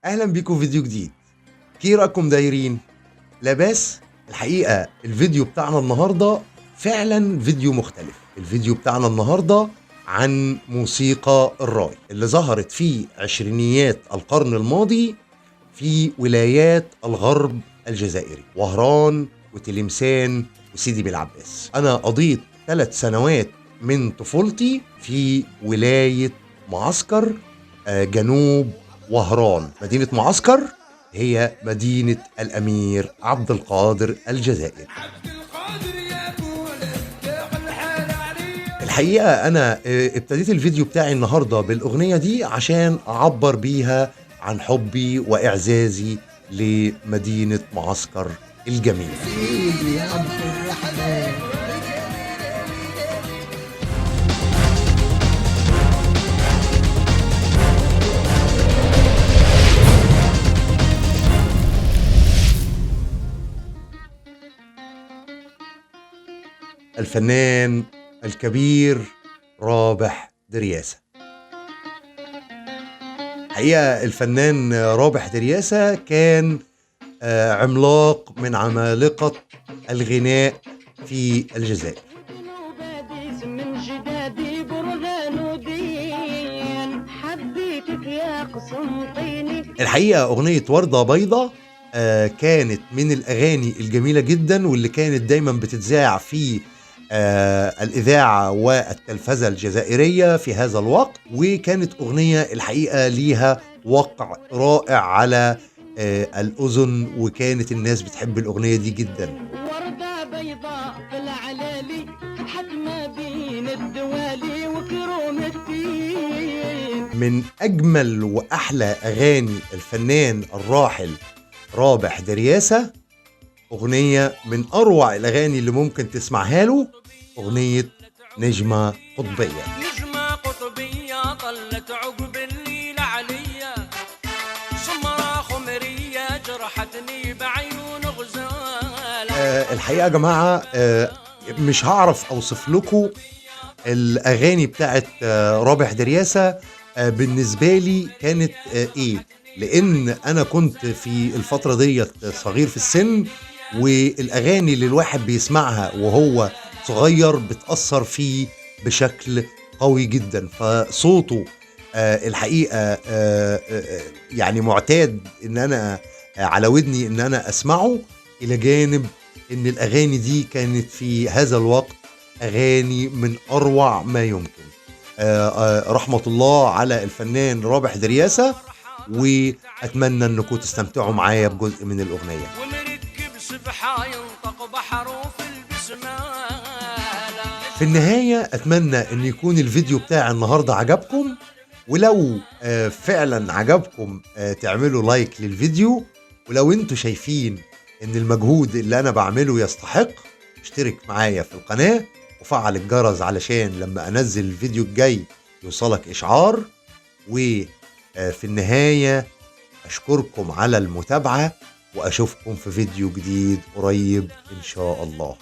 اهلا بيكم في فيديو جديد. كي رايكم دايرين؟ لا بس الحقيقه الفيديو بتاعنا النهارده فعلا فيديو مختلف. الفيديو بتاعنا النهارده عن موسيقى الراي اللي ظهرت في عشرينيات القرن الماضي في ولايات الغرب الجزائري، وهران وتلمسان وسيدي بالعباس. انا قضيت 3 سنوات من طفولتي في ولايه معسكر جنوب وهران. مدينة معسكر هي مدينة الأمير عبد القادر الجزائري. الحقيقة أنا ابتديت الفيديو بتاعي النهاردة بالأغنية دي عشان أعبر بيها عن حبي وإعزازي لمدينة معسكر الجميل. الفنان الكبير رابح درياسة. حقيقة الفنان رابح درياسة كان عملاق من عمالقة الغناء في الجزائر. الحقيقة أغنية وردة بيضة كانت من الأغاني الجميلة جدا، واللي كانت دايما بتتذاع في الإذاعة والتلفزة الجزائرية في هذا الوقت، وكانت أغنية الحقيقة ليها وقع رائع على الأذن، وكانت الناس بتحب الأغنية دي جدا. وردة بيضاء في العلالي حتما بين الدوالي وكروم الدين. من أجمل وأحلى أغاني الفنان الراحل رابح درياسة أغنية من أروع الأغاني اللي ممكن تسمعها له، أغنية نجمة قطبية. نجمة قطبية طلت عقب الليل عليا، سمرة خمرية جرحتني بعيون غزالة. الحقيقة يا جماعة مش هعرف أوصف لكم الأغاني بتاعت رابح درياسة بالنسبة لي كانت إيه، لأن أنا كنت في الفترة ديت صغير في السن، والأغاني اللي الواحد بيسمعها وهو صغير بتأثر فيه بشكل قوي جدا. فصوته الحقيقة يعني معتاد إن أنا على ودني إن أنا أسمعه، إلى جانب إن الأغاني دي كانت في هذا الوقت أغاني من أروع ما يمكن. رحمة الله على الفنان رابح درياسة، وأتمنى أنكم تستمتعوا معايا بجزء من الأغنية. في النهاية أتمنى أن يكون الفيديو بتاع النهاردة عجبكم، ولو فعلا عجبكم تعملوا لايك للفيديو، ولو انتوا شايفين ان المجهود اللي انا بعمله يستحق اشترك معايا في القناة وفعل الجرس علشان لما انزل الفيديو الجاي يوصلك اشعار. وفي النهاية اشكركم على المتابعة، واشوفكم في فيديو جديد قريب ان شاء الله.